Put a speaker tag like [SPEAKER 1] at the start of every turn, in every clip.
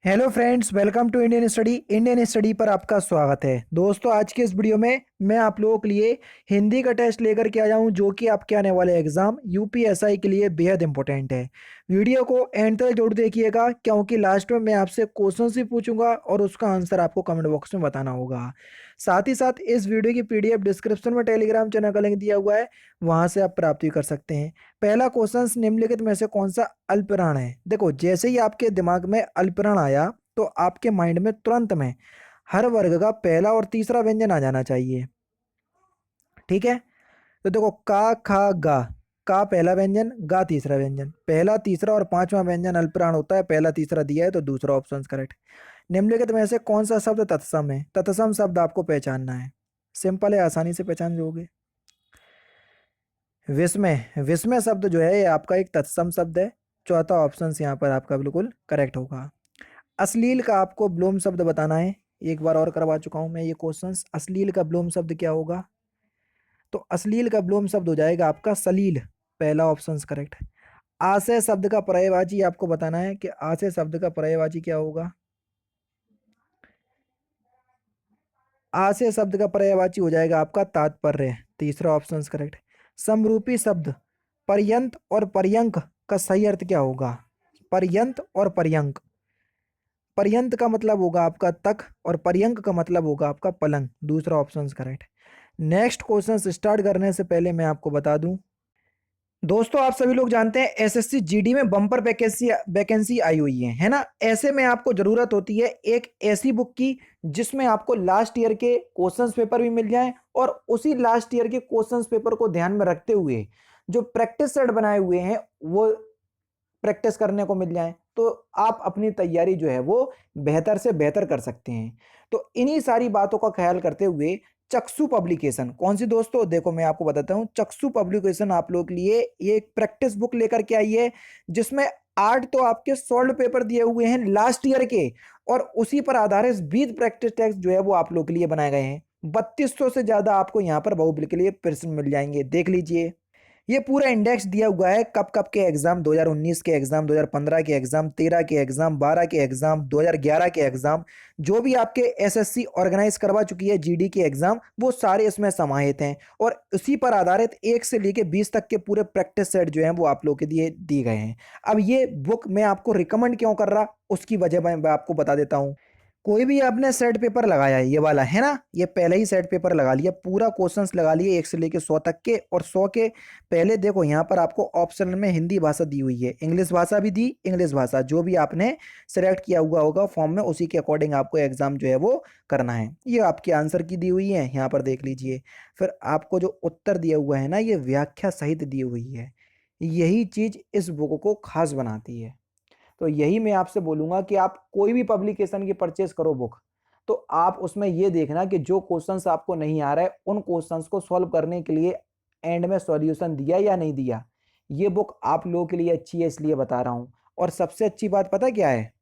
[SPEAKER 1] Hello friends, welcome to Indian study पर आपका स्वागत है। दोस्तों, आज के इस वीडियो में मैं आप लोगों के लिए हिंदी का टेस्ट लेकर के आया हूं, जो कि आपके आने वाले एग्जाम यूपीएसआई के लिए बेहद इंपॉर्टेंट है। वीडियो को एंड तक जरूर देखिएगा, क्योंकि लास्ट में मैं आपसे क्वेश्चन भी पूछूंगा और उसका आंसर आपको कमेंट बॉक्स में बताना होगा। साथ ही साथ इस वीडियो की पीडीएफ डिस्क्रिप्शन में टेलीग्राम चैनल का लिंक दिया हुआ है, वहां से आप प्राप्त भी कर सकते हैं। पहला क्वेश्चन, निम्नलिखित में से कौन सा अल्पप्राण है। देखो, जैसे ही आपके दिमाग में अल्पप्राण आया तो आपके माइंड में तुरंत में हर वर्ग का पहला और तीसरा व्यंजन आ जाना चाहिए। ठीक है, तो देखो, का खा गा। का पहला व्यंजन, गा तीसरा व्यंजन। पहला, तीसरा और पांचवा व्यंजन अल्पप्राण होता है। पहला तीसरा दिया है तो दूसरा ऑप्शन करेक्ट। निम्नलिखित में से कौन सा शब्द तत्सम है। तत्सम शब्द आपको पहचानना है, सिंपल है, आसानी से पहचान लोगे। विस्मय, विस्मय शब्द जो है ये आपका एक तत्सम शब्द है। चौथा ऑप्शन यहाँ पर आपका बिल्कुल करेक्ट होगा। अश्लील का आपको ब्लोम शब्द बताना है। एक बार और करवा चुका हूं मैं ये क्वेश्चंस। अश्लील का ब्लोम शब्द क्या होगा, तो अश्लील का ब्लोम शब्द हो जाएगा आपका सलील। पहला ऑप्शन करेक्ट। आशय शब्द का पर्यायवाची आपको बताना है कि आशय शब्द का पर्यायवाची क्या होगा। आशय शब्द का पर्यायवाची हो जाएगा आपका तात्पर्य। तीसरा ऑप्शन करेक्ट। समरूपी शब्द पर्यंत और पर्यंक का सही अर्थ क्या होगा। पर्यंत और पर्यंक, पर्यंत का मतलब होगा आपका तक और पर्यंक का मतलब होगा आपका पलंग। दूसरा option correct. Next question start करने से पहले मैं आपको बता दूं, दोस्तों, आप सभी लोग जानते हैं एसएससी जीडी में बम्पर वैकेंसी वैकेंसी आई हुई है ना। ऐसे में आपको जरूरत होती है एक ऐसी बुक की जिसमें आपको लास्ट ईयर के क्वेश्चंस पेपर भी मिल जाएं और उसी लास्ट ईयर के क्वेश्चंस पेपर को ध्यान में रखते हुए जो प्रैक्टिस सेट बनाए हुए हैं वो प्रैक्टिस करने को मिल जाए, तो आप अपनी तैयारी जो है वो बेहतर से बेहतर कर सकते हैं। तो इन्हीं सारी बातों का ख्याल करते हुए चक्षु पब्लिकेशन, कौन सी दोस्तों, देखो मैं आपको बताता हूं। चक्षु पब्लिकेशन आप लोग के लिए ये एक प्रैक्टिस बुक लेकर के आई है, जिसमें 8 तो आपके सॉल्व पेपर दिए हुए हैं लास्ट ईयर के, और उसी पर आधारित 20 प्रैक्टिस टेस्ट जो है वो आप लोग के लिए बनाए गए हैं। 3200 से ज्यादा आपको यहाँ पर बाहुबली के लिए प्रश्न मिल जाएंगे, देख लीजिए। ये पूरा इंडेक्स दिया हुआ है कब कब के एग्जाम, 2019 के एग्जाम, 2015 के एग्जाम, 13 के एग्जाम, 12 के एग्जाम, 2011 के एग्जाम, जो भी आपके एसएससी ऑर्गेनाइज करवा चुकी है जीडी के एग्जाम, वो सारे इसमें समाहित हैं। और उसी पर आधारित 1 से लेके 20 तक के पूरे प्रैक्टिस सेट जो हैं वो आप लोग के लिए दिए गए हैं। अब ये बुक मैं आपको रिकमेंड क्यों कर रहा, उसकी वजह मैं आपको बता देता हूँ। कोई भी आपने सेट पेपर लगाया है, ये वाला है ना, ये पहले ही सेट पेपर लगा लिया, पूरा क्वेश्चंस लगा लिए 1 से लेके 100 तक के, और 100 के पहले देखो यहाँ पर आपको ऑप्शन में हिंदी भाषा दी हुई है, इंग्लिश भाषा भी दी। इंग्लिश भाषा जो भी आपने सेलेक्ट किया हुआ होगा फॉर्म में, उसी के अकॉर्डिंग आपको एग्जाम जो है वो करना है। ये आपके आंसर की दी हुई है, यहाँ पर देख लीजिए। फिर आपको जो उत्तर दिया हुआ है ना, ये व्याख्या सहित दी हुई है। यही चीज इस बुक को खास बनाती है। तो यही मैं आपसे बोलूंगा कि आप कोई भी पब्लिकेशन की परचेस करो बुक, तो आप उसमें ये देखना कि जो क्वेश्चंस आपको नहीं आ रहा है उन क्वेश्चंस को सॉल्व करने के लिए एंड में सॉल्यूशन दिया या नहीं दिया। ये बुक आप लोगों के लिए अच्छी है, इसलिए बता रहा हूं। और सबसे अच्छी बात पता क्या है,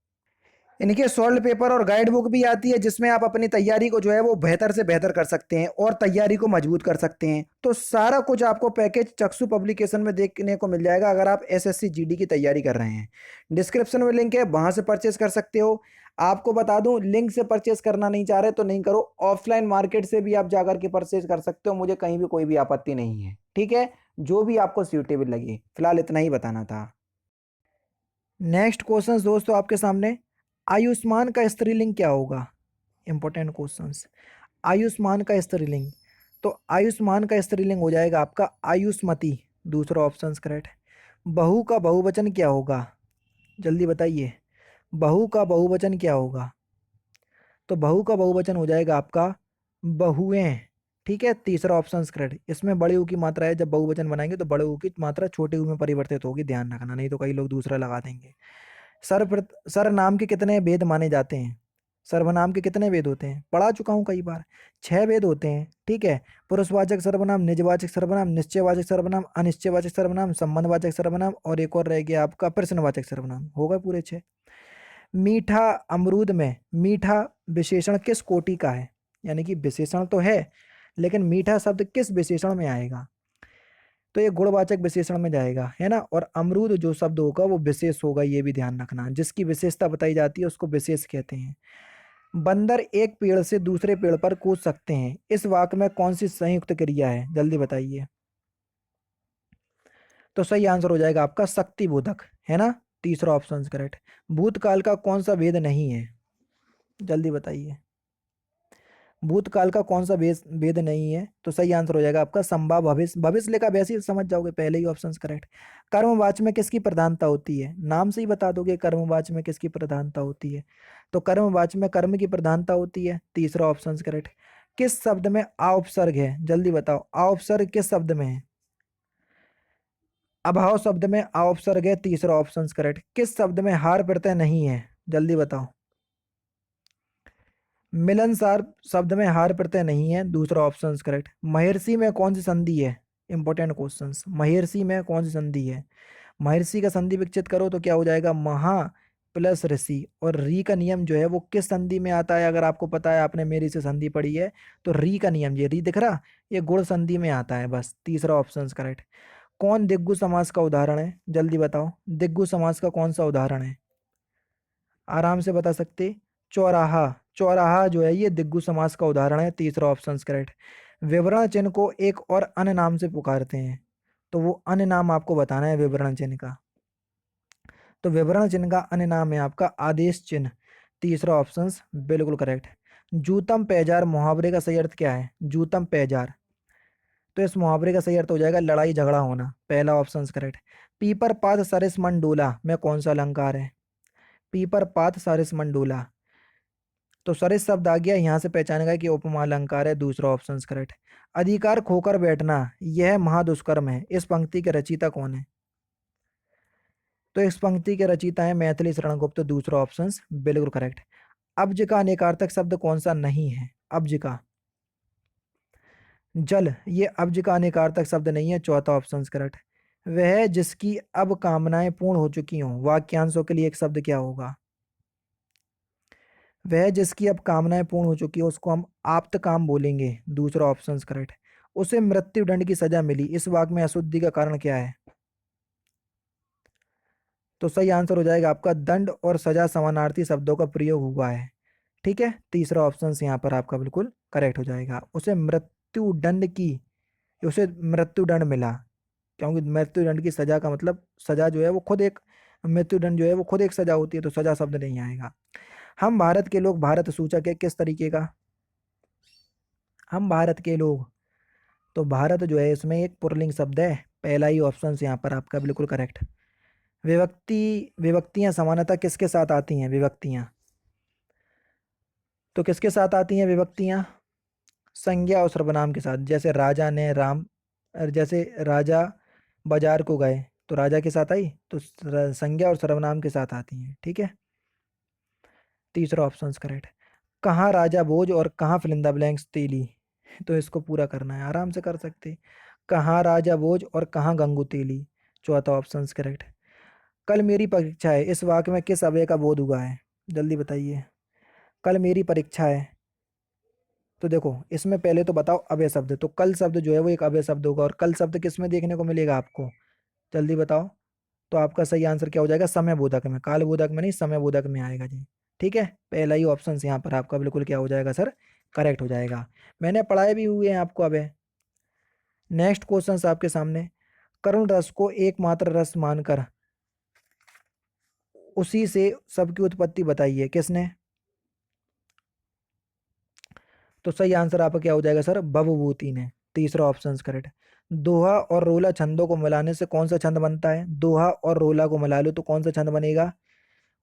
[SPEAKER 1] इनके सॉल्व पेपर और गाइड बुक भी आती है, जिसमें आप अपनी तैयारी को जो है वो बेहतर से बेहतर कर सकते हैं और तैयारी को मजबूत कर सकते हैं। तो सारा कुछ आपको पैकेज चक्षु पब्लिकेशन में देखने को मिल जाएगा, अगर आप एसएससी जीडी की तैयारी कर रहे हैं। डिस्क्रिप्शन में लिंक है, वहां से परचेस कर सकते हो। आपको बता दूं, लिंक से परचेस करना नहीं चाह रहे तो नहीं करो, ऑफलाइन मार्केट से भी आप जाकर के परचेस कर सकते हो, मुझे कहीं भी कोई भी आपत्ति नहीं है। ठीक है, जो भी आपको सूटेबल लगे। फिलहाल इतना ही बताना था। नेक्स्ट क्वेश्चन दोस्तों आपके सामने, आयुष्मान का स्त्रीलिंग क्या होगा। Important questions. आयुष्मान का स्त्रीलिंग, तो आयुष्मान का स्त्रीलिंग हो जाएगा आपका आयुष्मती। दूसरा ऑप्शन करेक्ट। बहू का बहुवचन क्या होगा, जल्दी बताइए। बहू का बहुवचन क्या होगा, तो बहू का बहुवचन हो जाएगा आपका बहुएं। ठीक है, तीसरा ऑप्शन करेक्ट। इसमें बड़े ऊ की मात्रा है, जब बहुवचन बनाएंगे तो बड़े ऊ की मात्रा छोटे ऊ में परिवर्तित होगी, ध्यान रखना, नहीं तो कई लोग दूसरा लगा देंगे। सर्वनाम के कितने वेद माने जाते हैं। सर्वनाम के कितने वेद होते हैं, पढ़ा चुका हूं कई बार। 6 वेद होते हैं। ठीक है, पुरुषवाचक सर्वनाम, निजवाचक सर्वनाम, निश्चयवाचक सर्वनाम, अनिश्चयवाचक सर्वनाम, संबंधवाचक सर्वनाम, और एक और रह गया आपका प्रश्नवाचक सर्वनाम। होगा पूरे 6। मीठा अमरूद में मीठा विशेषण किस कोटि का है, यानी कि विशेषण तो है लेकिन मीठा शब्द किस विशेषण में आएगा। तो ये गुणवाचक विशेषण में जाएगा, है ना। और अमरूद जो शब्द होगा वो विशेष होगा, ये भी ध्यान रखना। जिसकी विशेषता बताई जाती है उसको विशेष कहते हैं। बंदर एक पेड़ से दूसरे पेड़ पर कूद सकते हैं, इस वाक्य में कौन सी संयुक्त क्रिया है, जल्दी बताइए। तो सही आंसर हो जाएगा आपका शक्तिबोधक, है ना। तीसरा ऑप्शन करेक्ट। भूतकाल का कौन सा वेद नहीं है, जल्दी बताइए। भूतकाल का कौन सा वेद नहीं है, तो सही आंसर हो जाएगा आपका संभव भविष्य। भविष्य लेखा वैसे ही समझ जाओगे, पहले ही ऑप्शन करेक्ट। कर्मवाच्य में किसकी प्रधानता होती है, नाम से ही बता दोगे कर्मवाच्य में किसकी प्रधानता होती है। तो कर्मवाच्य में कर्म की प्रधानता होती है, तीसरा ऑप्शन करेक्ट। किस शब्द में आ उपसर्ग है, जल्दी बताओ। आ उपसर्ग किस शब्द में है, अभाव शब्द में आ उपसर्ग है, तीसरा ऑप्शन करेक्ट। किस शब्द में हार प्रत्यय नहीं है, जल्दी बताओ। मिलनसार शब्द में हार प्रत्यय नहीं है, दूसरा ऑप्शन करेक्ट। महर्षि में कौन सी संधि है, इंपॉर्टेंट क्वेश्चन। महर्षि में कौन सी संधि है, महर्षि का संधि विकसित करो तो क्या हो जाएगा, महा प्लस ऋषि। और री का नियम जो है वो किस संधि में आता है, अगर आपको पता है, आपने मेरी से संधि पढ़ी है, तो री का नियम, ये री दिख रहा, ये गुण संधि में आता है, बस तीसरा ऑप्शन करेक्ट। कौन दिग्गु समास का उदाहरण है, जल्दी बताओ। दिग्गु समास का कौन सा उदाहरण है, आराम से बता सकते। चौराहा, चौराहा जो है ये दिग्गु समास का उदाहरण है, तीसरा ऑप्शन करेक्ट। विवरण चिन्ह को एक और अन्य नाम से पुकारते हैं, तो वो अन्य नाम आपको बताना है विवरण चिन्ह का। तो विवरण चिन्ह का अन्य नाम है आपका आदेश चिन्ह, तीसरा ऑप्शन बिल्कुल करेक्ट। जूतम पैजार मुहावरे का सही अर्थ क्या है, जूतम पैजार। तो इस मुहावरे का सही अर्थ हो जाएगा लड़ाई झगड़ा होना, पहला ऑप्शन करेक्ट। पीपर पात सरिस मन डोला में कौन सा अलंकार है, पीपर पात सरिस मन डोला। तो सरिस शब्द आ गया, यहाँ से पहचानेगा कि उपमा अलंकार है, दूसरा ऑप्शन करेक्ट। अधिकार खोकर बैठना यह महादुष्कर्म है, इस पंक्ति के रचयिता कौन है। तो इस पंक्ति के रचयिता है मैथिली शरण गुप्त, दूसरा ऑप्शन बिल्कुल करेक्ट। अब्ज का अनेकार्थक शब्द कौन सा नहीं है, अब्ज का, जल, ये अब्ज का अनेकार्थक शब्द नहीं है, चौथा ऑप्शन करेक्ट। वह जिसकी अब कामनाएं पूर्ण हो चुकी हों, वाक्यांशों के लिए एक शब्द क्या होगा, वह जिसकी अब कामनाएं पूर्ण हो चुकी है उसको हम आप्त काम बोलेंगे, दूसरा ऑप्शन करेक्ट। उसे मृत्यु दंड की सजा मिली, इस वाक्य में अशुद्धि का कारण क्या है। तो सही आंसर हो जाएगा आपका दंड और सजा समानार्थी शब्दों का प्रयोग हुआ है, ठीक है। तीसरा ऑप्शन यहाँ पर आपका बिल्कुल करेक्ट हो जाएगा। उसे मृत्यु दंड की, उसे मृत्यु दंड मिला, क्योंकि मृत्यु दंड की सजा का मतलब सजा जो है वो खुद एक, मृत्यु दंड जो है वो खुद एक सजा होती है, तो सजा शब्द नहीं आएगा। हम भारत के लोग, भारत सूचक है किस तरीके का, हम भारत के लोग, तो भारत जो है इसमें एक पुल्लिंग शब्द है, पहला ही ऑप्शन यहाँ पर आपका बिल्कुल करेक्ट। विभक्ति, विभक्तियां सामान्यतः किसके साथ आती हैं, विभक्तियां, तो किसके साथ आती हैं विभक्तियां, संज्ञा और सर्वनाम के साथ। जैसे राजा ने राम, जैसे राजा बाजार को गए, तो राजा के साथ आई, तो संज्ञा और सर्वनाम के साथ आती हैं, ठीक है। तीसरा ऑप्शन करेक्ट। कहाँ राजा भोज और कहाँ फिलिंदा ब्लैंक्स तेली, तो इसको पूरा करना है, आराम से कर सकते। कहाँ राजा भोज और कहाँ गंगू तेली, चौथा ऑप्शन करेक्ट। कल मेरी परीक्षा है, इस वाक्य में किस अव्यय का बोध हुआ है, जल्दी बताइए। कल मेरी परीक्षा है, तो देखो इसमें पहले तो बताओ अव्यय शब्द, तो कल शब्द जो है वो एक अव्यय शब्द होगा, और कल शब्द किस में देखने को मिलेगा आपको, जल्दी बताओ। तो आपका सही आंसर क्या हो जाएगा, समय बोधक में, काल बोधक में नहीं, समय बोधक में आएगा जी, ठीक है। पहला ही ऑप्शन यहाँ पर आपका बिल्कुल क्या हो जाएगा सर, करेक्ट हो जाएगा। मैंने पढ़ाए भी हुए हैं आपको। अब नेक्स्ट क्वेश्चन आपके सामने। करुण रस को एकमात्र रस मानकर उसी से सबकी उत्पत्ति बताइए, किसने। तो सही आंसर आपका क्या हो जाएगा सर, भवभूति ने, तीसरा ऑप्शन करेक्ट। दोहा और रोला छंदों को मिलाने से कौन सा छंद बनता है, दोहा और रोला को मिला लो तो कौन सा छंद बनेगा,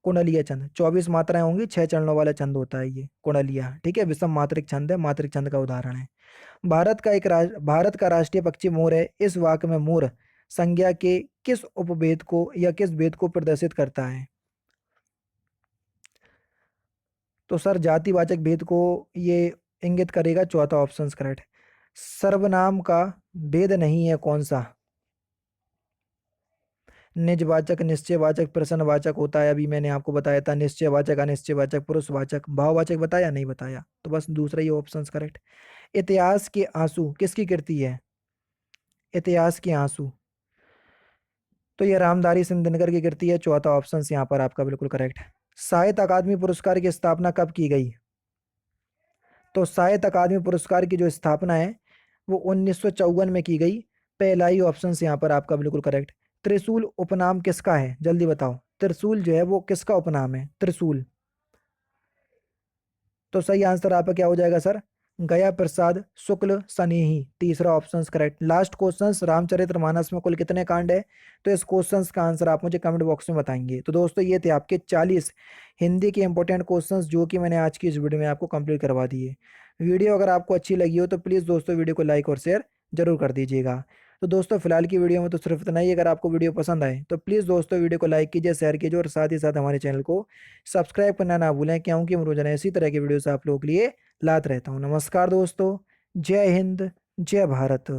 [SPEAKER 1] कुंडलीय छंद। 24 मात्राएं होंगी, 6 चरणों वाला छंद होता है ये कुंडलिया, ठीक है। विषम मात्रिक छंद है, मात्रिक छंद का उदाहरण है। भारत का राष्ट्रीय पक्षी मोर है, इस वाक्य में मोर संज्ञा के किस उपभेद को या किस भेद को प्रदर्शित करता है। तो सर जातिवाचक भेद को ये इंगित करेगा, चौथा ऑप्शन करेक्ट। सर्वनाम का भेद नहीं है कौन सा, निजवाचक, निश्चयवाचक, प्रश्नवाचक होता है, अभी मैंने आपको बताया था, निश्चयवाचक, अनिश्चयवाचक, पुरुषवाचक, भाववाचक बताया नहीं बताया, तो बस दूसरा ही ऑप्शन करेक्ट। इतिहास के आंसू किसकी कृति है, इतिहास के आंसू। तो ये रामधारी सिंह दिनकर की कृति है। चौथा ऑप्शन यहाँ पर आपका बिल्कुल करेक्ट है। साहित्य अकादमी पुरस्कार की स्थापना कब की गई? तो साहित्य अकादमी पुरस्कार की जो स्थापना है वो 1954 में की गई। पहला ही ऑप्शन यहाँ पर आपका बिल्कुल करेक्ट। त्रिशूल उपनाम किसका है, जल्दी बताओ। त्रिशूल जो है वो किसका उपनाम है, त्रिशूल। तो सही आंसर आपका क्या हो जाएगा सर? गया प्रसाद शुक्ल सनेही, तीसरा option correct. Last question, Ramcharitmanas में कुल कितने कांड है? तो इस क्वेश्चन का आंसर आप मुझे कमेंट बॉक्स में बताएंगे। तो दोस्तों ये थे आपके 40 हिंदी के इंपॉर्टेंट क्वेश्चंस जो कि मैंने आज की इस वीडियो में आपको कंप्लीट करवा दिए। वीडियो अगर आपको अच्छी लगी हो तो प्लीज़ दोस्तों वीडियो को लाइक और शेयर जरूर कर दीजिएगा। तो दोस्तों फिलहाल की वीडियो में तो सिर्फ इतना ही। अगर आपको वीडियो पसंद आए तो प्लीज़ दोस्तों वीडियो को लाइक कीजिए, शेयर कीजिए और साथ ही साथ हमारे चैनल को सब्सक्राइब करना ना भूलें, क्योंकि मैं रोजाना इसी तरह की वीडियोस आप लोगों के लिए लाते रहता हूँ। नमस्कार दोस्तों, जय हिंद, जय भारत।